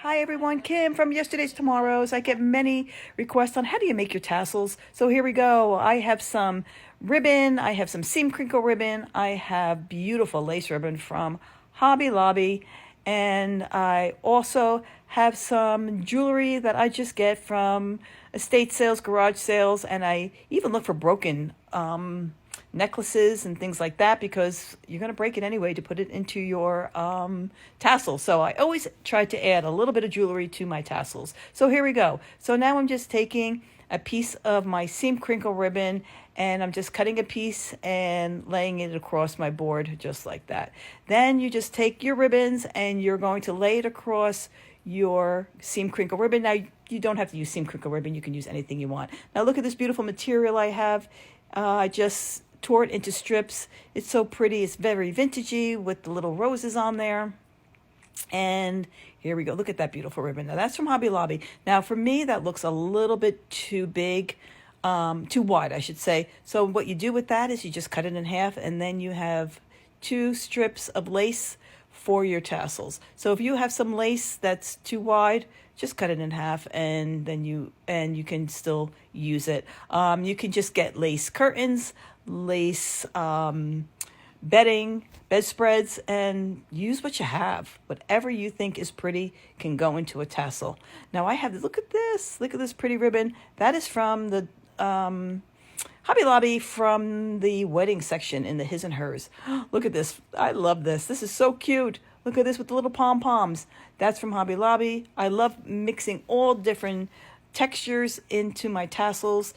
Hi everyone, Kim from Yesterday's Tomorrows. I get many requests on how do you make your tassels. So here we go. I have some ribbon, I have some seam crinkle ribbon, I have beautiful lace ribbon from Hobby Lobby, and I also have some jewelry that I just get from estate sales, garage sales, and I even look for broken necklaces and things like that because you're going to break it anyway to put it into your tassel. So I always try to add a little bit of jewelry to my tassels. So here we go. So now I'm just taking a piece of my seam crinkle ribbon and I'm just cutting a piece and laying it across my board just like that. Then you just take your ribbons and you're going to lay it across your seam crinkle ribbon. Now you don't have to use seam crinkle ribbon, you can use anything you want. Now look at this beautiful material I have. I just tore it into strips. It's so pretty. It's very vintagey with the little roses on there. And here we go. Look at that beautiful ribbon. Now that's from Hobby Lobby. Now for me, that looks a little bit too big, too wide, I should say. So what you do with that is you just cut it in half and then you have 2 strips of lace for your tassels. So if you have some lace that's too wide, just cut it in half and then you can still use it. You can just get lace curtains, lace bedding, bedspreads, and use what you have. Whatever you think is pretty can go into a tassel. Now I have, look at this pretty ribbon. That is from the Hobby Lobby, from the wedding section in the his and hers. Look at this. I love this. This is so cute. Look at this with the little pom-poms. That's from Hobby Lobby. I love mixing all different textures into my tassels,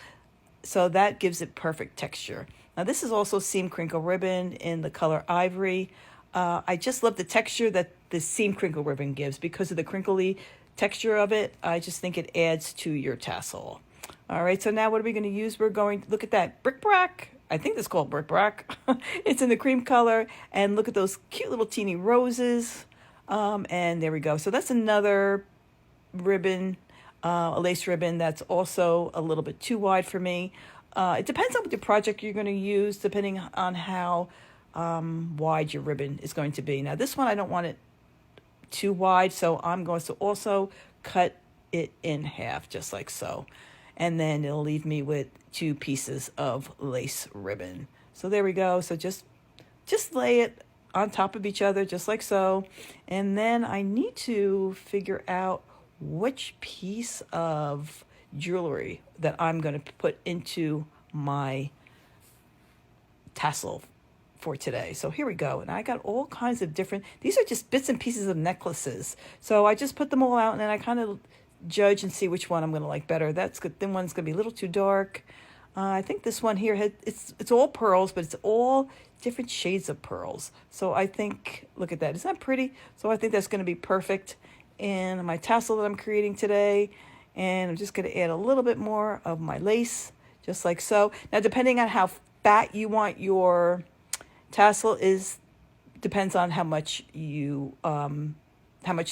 so that gives it perfect texture. Now this is also seam crinkle ribbon in the color ivory. I just love the texture that the seam crinkle ribbon gives because of the crinkly texture of it. I just think it adds to your tassel. All right, so now what are we going to use? We're going to look at that bric-a-brac. I think it's called bric-a-brac. It's in the cream color. And look at those cute little teeny roses. And there we go. So that's another ribbon, a lace ribbon that's also a little bit too wide for me. It depends on what the project you're going to use, depending on how wide your ribbon is going to be. Now, this one, I don't want it too wide, so I'm going to also cut it in half, just like so. And then it'll leave me with 2 pieces of lace ribbon. So there we go. So just lay it on top of each other, just like so. And then I need to figure out which piece of jewelry that I'm going to put into my tassel for today. So here we go. And I got all kinds of different, these are just bits and pieces of necklaces. So I just put them all out and then I kind of judge and see which one I'm going to like better. That's good. Then one's going to be a little too dark. I think this one here it's all pearls, but it's all different shades of pearls. So I think, look at that. Isn't that pretty? So I think that's going to be perfect in my tassel that I'm creating today. And I'm just going to add a little bit more of my lace, just like so. Now, depending on how fat you want your tassel depends on how much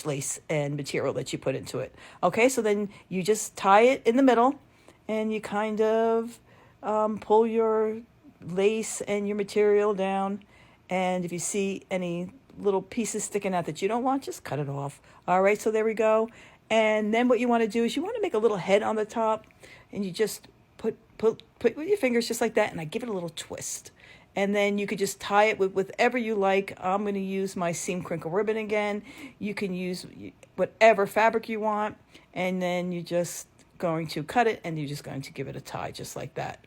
lace and material that you put into it. Okay, so then you just tie it in the middle and you kind of pull your lace and your material down. And if you see any little pieces sticking out that you don't want, just cut it off. All right, so there we go. And then what you want to do is you want to make a little head on the top and you just put with your fingers just like that and I give it a little twist. And then you could just tie it with whatever you like. I'm going to use my seam crinkle ribbon again. You can use whatever fabric you want. And then you're just going to cut it and you're just going to give it a tie just like that.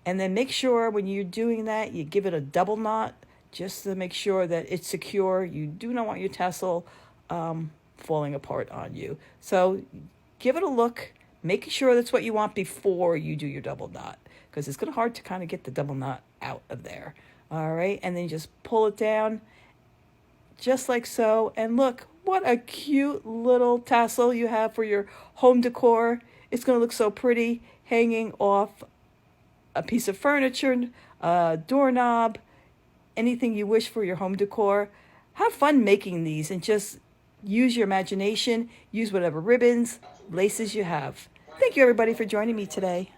And then make sure when you're doing that, you give it a double knot just to make sure that it's secure. You do not want your tassel falling apart on you. So give it a look. Make sure that's what you want before you do your double knot, because it's going to be hard to kind of get the double knot out of there. All right, and then you just pull it down just like so. And look, what a cute little tassel you have for your home decor. It's going to look so pretty hanging off a piece of furniture, a doorknob, anything you wish for your home decor. Have fun making these and just use your imagination. Use whatever ribbons, laces you have. Thank you, everybody, for joining me today.